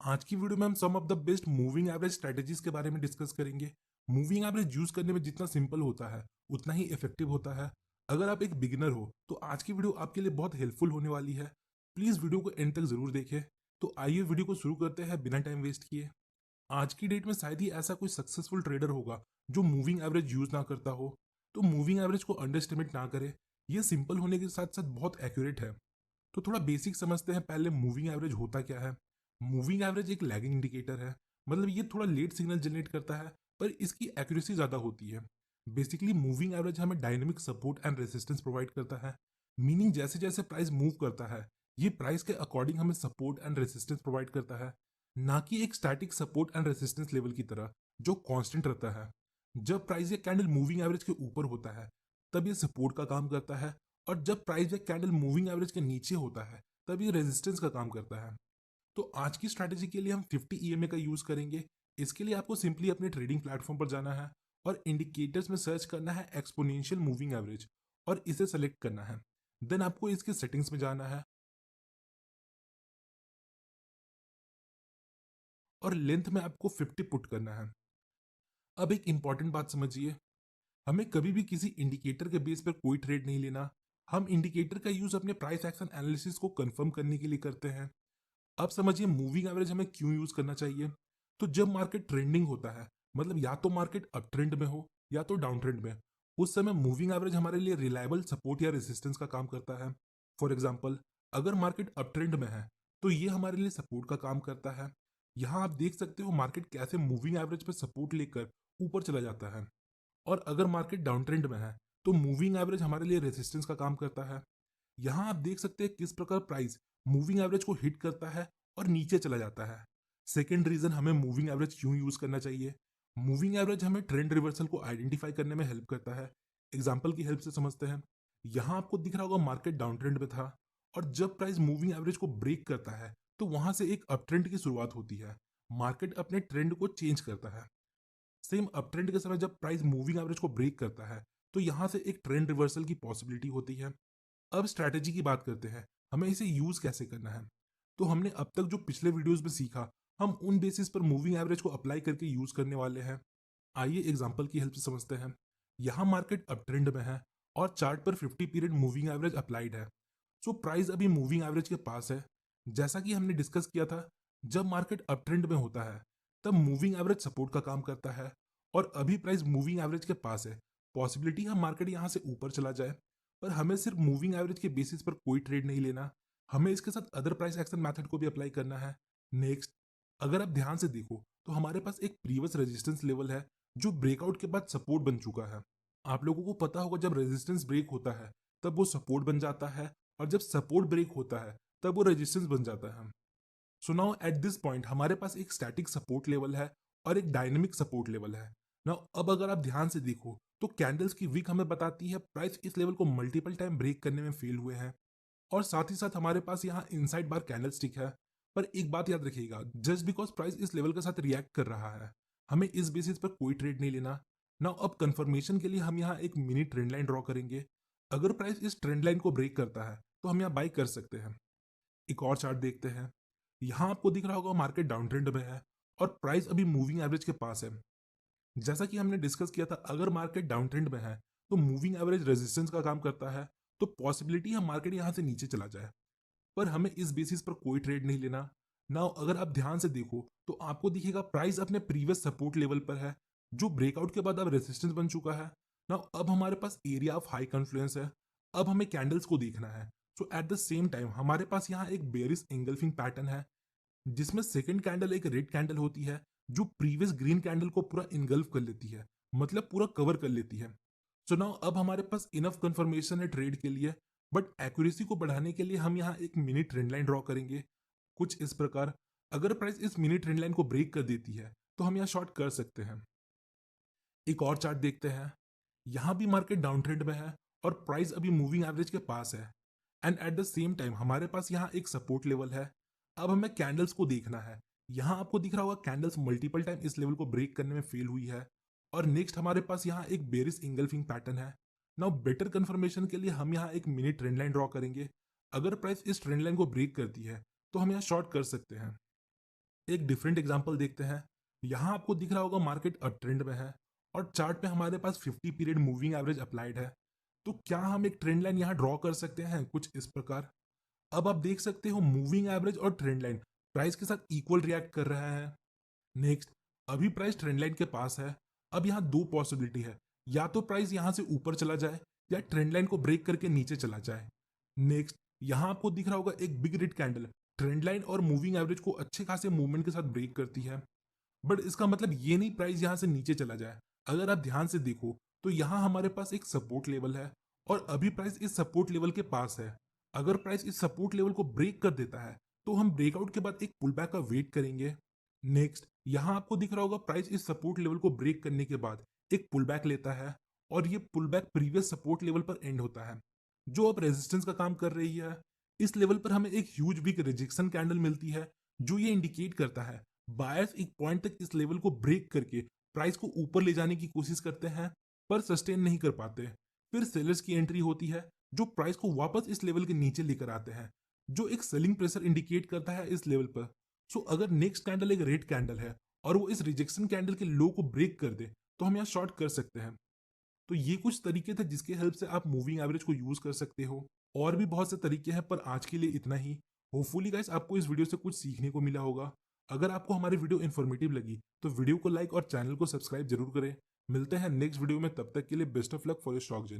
आज की वीडियो में हम some of the best moving average strategies के बारे में डिस्कस करेंगे। मूविंग एवरेज यूज करने में जितना सिंपल होता है उतना ही इफेक्टिव होता है। अगर आप एक बिगिनर हो तो आज की वीडियो आपके लिए बहुत हेल्पफुल होने वाली है। प्लीज वीडियो को एंड तक जरूर देखें। तो आइए वीडियो को शुरू करते हैं बिना टाइम वेस्ट किए। आज की डेट में शायद ही ऐसा कोई सक्सेसफुल ट्रेडर होगा जो मूविंग एवरेज यूज ना करता हो। तो मूविंग एवरेज को अंडर ना करे। ये सिंपल होने के साथ साथ बहुत एक्यूरेट है। तो थोड़ा बेसिक समझते हैं पहले मूविंग एवरेज होता क्या है। मूविंग एवरेज एक लैगिंग इंडिकेटर है। मतलब ये थोड़ा लेट सिग्नल जनरेट करता है पर इसकी एक्यूरेसी ज़्यादा होती है। बेसिकली मूविंग एवरेज हमें dynamic support and resistance provide करता है। मीनिंग जैसे जैसे प्राइस मूव करता है ये प्राइस के अकॉर्डिंग हमें सपोर्ट एंड रेजिस्टेंस प्रोवाइड करता है, ना कि एक static support and resistance level की तरह जो कांस्टेंट रहता है। जब प्राइस या कैंडल मूविंग एवरेज के ऊपर होता है तब ये सपोर्ट का काम करता है, और जब प्राइस या कैंडल मूविंग एवरेज के नीचे होता है तब ये रेजिस्टेंस का काम करता है। तो आज की स्ट्रैटेजी के लिए हम 50 ईएमए का यूज करेंगे। इसके लिए आपको सिंपली अपने ट्रेडिंग प्लेटफॉर्म पर जाना है और इंडिकेटर्स में सर्च करना है एक्सपोनेंशियल मूविंग एवरेज और इसे सेलेक्ट करना है। देन आपको इसके सेटिंग्स में जाना है और लेंथ में आपको 50 पुट करना है। अब एक इंपॉर्टेंट बात समझिए, हमें कभी भी किसी इंडिकेटर के बेस पर कोई ट्रेड नहीं लेना। हम इंडिकेटर का यूज अपने प्राइस एक्शन एनालिसिस को कंफर्म करने के लिए करते हैं। अब समझिए मूविंग एवरेज हमें क्यों यूज करना चाहिए। तो जब मार्केट ट्रेंडिंग होता है, मतलब या तो मार्केट अप ट्रेंड में हो या तो डाउन ट्रेंड में, उस समय मूविंग एवरेज हमारे लिए रिलायबल सपोर्ट या रेजिस्टेंस का काम करता है। फॉर एग्जांपल, अगर मार्केट अप ट्रेंड में है तो ये हमारे लिए सपोर्ट का काम करता है। यहाँ आप देख सकते हो मार्केट कैसे मूविंग एवरेज पे सपोर्ट लेकर ऊपर चला जाता है। और अगर मार्केट डाउन ट्रेंड में है तो मूविंग एवरेज हमारे लिए रेजिस्टेंस का काम करता है। यहाँ आप देख सकते हैं किस प्रकार प्राइस मूविंग एवरेज को हिट करता है और नीचे चला जाता है। सेकेंड रीजन हमें मूविंग एवरेज क्यों यूज करना चाहिए। मूविंग एवरेज हमें ट्रेंड रिवर्सल को आइडेंटिफाई करने में हेल्प करता है। एग्जाम्पल की हेल्प से समझते हैं। यहाँ आपको दिख रहा होगा मार्केट डाउन ट्रेंड में था और जब प्राइस मूविंग एवरेज को ब्रेक करता है तो वहां से एक अप ट्रेंड की शुरुआत होती है। मार्केट अपने ट्रेंड को चेंज करता है। सेम अप ट्रेंड के समय जब प्राइस मूविंग एवरेज को ब्रेक करता है तो यहाँ से एक ट्रेंड रिवर्सल की पॉसिबिलिटी होती है। अब स्ट्रैटेजी की बात करते हैं, हमें इसे यूज कैसे करना है। तो हमने अब तक जो पिछले वीडियोस में सीखा हम उन बेसिस पर मूविंग एवरेज को अप्लाई करके यूज करने वाले हैं। आइए एग्जांपल की हेल्प से समझते हैं। यहाँ मार्केट अप ट्रेंड में है और चार्ट पर 50 पीरियड मूविंग एवरेज अप्लाइड है। सो प्राइस अभी मूविंग एवरेज के पास है। जैसा कि हमने डिस्कस किया था, जब मार्केट अप ट्रेंड में होता है तब मूविंग एवरेज सपोर्ट का काम करता है और अभी प्राइस मूविंग एवरेज के पास है। पॉसिबिलिटी है मार्केट यहाँ से ऊपर चला जाए, पर हमें सिर्फ मूविंग एवरेज के बेसिस पर कोई ट्रेड नहीं लेना। हमें इसके साथ अदर प्राइस एक्शन मेथड को भी अप्लाई करना है। नेक्स्ट, अगर आप ध्यान से देखो तो हमारे पास एक प्रीवियस रेजिस्टेंस लेवल है जो ब्रेकआउट के बाद सपोर्ट बन चुका है। आप लोगों को पता होगा जब रेजिस्टेंस ब्रेक होता है तब वो सपोर्ट बन जाता है, और जब सपोर्ट ब्रेक होता है तब वो रेजिस्टेंस बन जाता है। So now at this point हमारे पास एक स्टैटिक सपोर्ट लेवल है और एक डायनेमिक सपोर्ट लेवल है। नाउ अब अगर आप ध्यान से देखो तो कैंडल्स की वीक हमें बताती है प्राइस इस लेवल को मल्टीपल टाइम ब्रेक करने में फेल हुए हैं, और साथ ही साथ हमारे पास यहाँ इनसाइड बार कैंडल स्टिक है। पर एक बात याद रखिएगा, जस्ट बिकॉज प्राइस इस लेवल के साथ रिएक्ट कर रहा है हमें इस बेसिस पर कोई ट्रेड नहीं लेना। नाउ अब कंफर्मेशन के लिए हम यहाँ एक मिनी ट्रेंड लाइन ड्रॉ करेंगे। अगर प्राइस इस ट्रेंड लाइन को ब्रेक करता है तो हम यहाँ बाई कर सकते हैं। एक और चार्ट देखते हैं। यहाँ आपको दिख रहा होगा मार्केट डाउन ट्रेंड में है और प्राइस अभी मूविंग एवरेज के पास है। जैसा कि हमने डिस्कस किया था, अगर मार्केट डाउन ट्रेंड में है तो मूविंग एवरेज रेजिस्टेंस का काम करता है। तो पॉसिबिलिटी है मार्केट यहाँ से नीचे चला जाए, पर हमें इस बेसिस पर कोई ट्रेड नहीं लेना। नाउ अगर आप ध्यान से देखो तो आपको दिखेगा प्राइस अपने प्रीवियस सपोर्ट लेवल पर है जो ब्रेकआउट के बाद अब रेजिस्टेंस बन चुका है। नाउ अब हमारे पास एरिया ऑफ हाई कॉन्फ्लुएंस है। अब हमें कैंडल्स को देखना है। सो एट द सेम टाइम हमारे पास यहाँ एक बेरिश एंगल्फिंग पैटर्न है जिसमें सेकंड कैंडल एक रेड कैंडल होती है जो प्रीवियस ग्रीन कैंडल को पूरा इनगल्फ कर लेती है, मतलब पूरा कवर कर लेती है। सो नाउ अब हमारे पास इनफ कंफर्मेशन है ट्रेड के लिए, बट एक्यूरेसी को बढ़ाने के लिए हम यहाँ एक मिनी ट्रेंड लाइन ड्रॉ करेंगे कुछ इस प्रकार। अगर प्राइस इस मिनी ट्रेंड लाइन को ब्रेक कर देती है तो हम यहाँ शॉर्ट कर सकते हैं। एक और चार्ट देखते हैं। यहाँ भी मार्केट डाउन ट्रेंड में है और प्राइस अभी मूविंग एवरेज के पास है, and at the same time हमारे पास यहाँ एक सपोर्ट लेवल है। अब हमें कैंडल्स को देखना है। यहाँ आपको दिख रहा होगा कैंडल्स मल्टीपल टाइम इस लेवल को ब्रेक करने में फेल हुई है, और नेक्स्ट हमारे पास यहाँ एक बेरिश इंगल्फिंग पैटर्न है। नाउ बेटर कंफर्मेशन के लिए हम यहाँ एक मिनी ट्रेंड लाइन ड्रॉ करेंगे। अगर प्राइस इस ट्रेंड लाइन को ब्रेक करती है तो हम यहाँ शॉर्ट कर सकते हैं। एक डिफरेंट एग्जांपल देखते हैं। यहाँ आपको दिख रहा होगा मार्केट अप ट्रेंड में है और चार्ट पे हमारे पास 50 पीरियड मूविंग एवरेज अप्लाइड है। तो क्या हम एक ट्रेंड लाइन यहाँ ड्रॉ कर सकते हैं कुछ इस प्रकार। अब आप देख सकते हो मूविंग एवरेज और ट्रेंड लाइन प्राइस के साथ इक्वल रिएक्ट कर रहा है। नेक्स्ट, अभी प्राइस ट्रेंड लाइन के पास है। अब यहाँ दो पॉसिबिलिटी है, या तो प्राइस यहाँ से ऊपर चला जाए या ट्रेंड लाइन को ब्रेक करके नीचे चला जाए। नेक्स्ट, यहाँ आपको दिख रहा होगा एक big red candle trend line और मूविंग एवरेज को अच्छे खासे मूवमेंट के साथ ब्रेक करती है। बट इसका मतलब ये नहीं प्राइस यहाँ से नीचे चला जाए। अगर आप ध्यान से देखो तो यहाँ हमारे पास एक सपोर्ट लेवल है और अभी प्राइस इस सपोर्ट लेवल के पास है। अगर प्राइस इस सपोर्ट लेवल को ब्रेक कर देता है तो हम ब्रेकआउट के बाद एक पुल बैक का वेट करेंगे। नेक्स्ट, यहाँ आपको दिख रहा होगा प्राइस इस सपोर्ट लेवल को ब्रेक करने के बाद एक पुल बैक लेता है और ये pull back previous support level पर एंड होता है जो अब रेजिस्टेंस का काम कर रही है। इस लेवल पर हमें एक ह्यूज बिग रिजेक्शन कैंडल मिलती है जो ये इंडिकेट करता है बायर्स एक पॉइंट तक इस लेवल को ब्रेक करके प्राइस को ऊपर ले जाने की कोशिश करते हैं पर सस्टेन नहीं कर पाते। फिर सेलर्स की एंट्री होती है जो प्राइस को वापस इस लेवल के नीचे लेकर आते हैं जो एक सेलिंग प्रेशर इंडिकेट करता है इस लेवल पर। सो अगर नेक्स्ट कैंडल एक रेड कैंडल है और वो इस रिजेक्शन कैंडल के लो को ब्रेक कर दे तो हम यहाँ शॉर्ट कर सकते हैं। तो ये कुछ तरीके थे जिसके हेल्प से आप मूविंग एवरेज को यूज कर सकते हो। और भी बहुत से तरीके हैं पर आज के लिए इतना ही। होपफुली गाइस आपको इस वीडियो से कुछ सीखने को मिला होगा। अगर आपको हमारी वीडियो इन्फॉर्मेटिव लगी तो वीडियो को लाइक और चैनल को सब्सक्राइब जरूर करें। मिलते हैं नेक्स्ट वीडियो में, तब तक के लिए best of luck for your stock journey.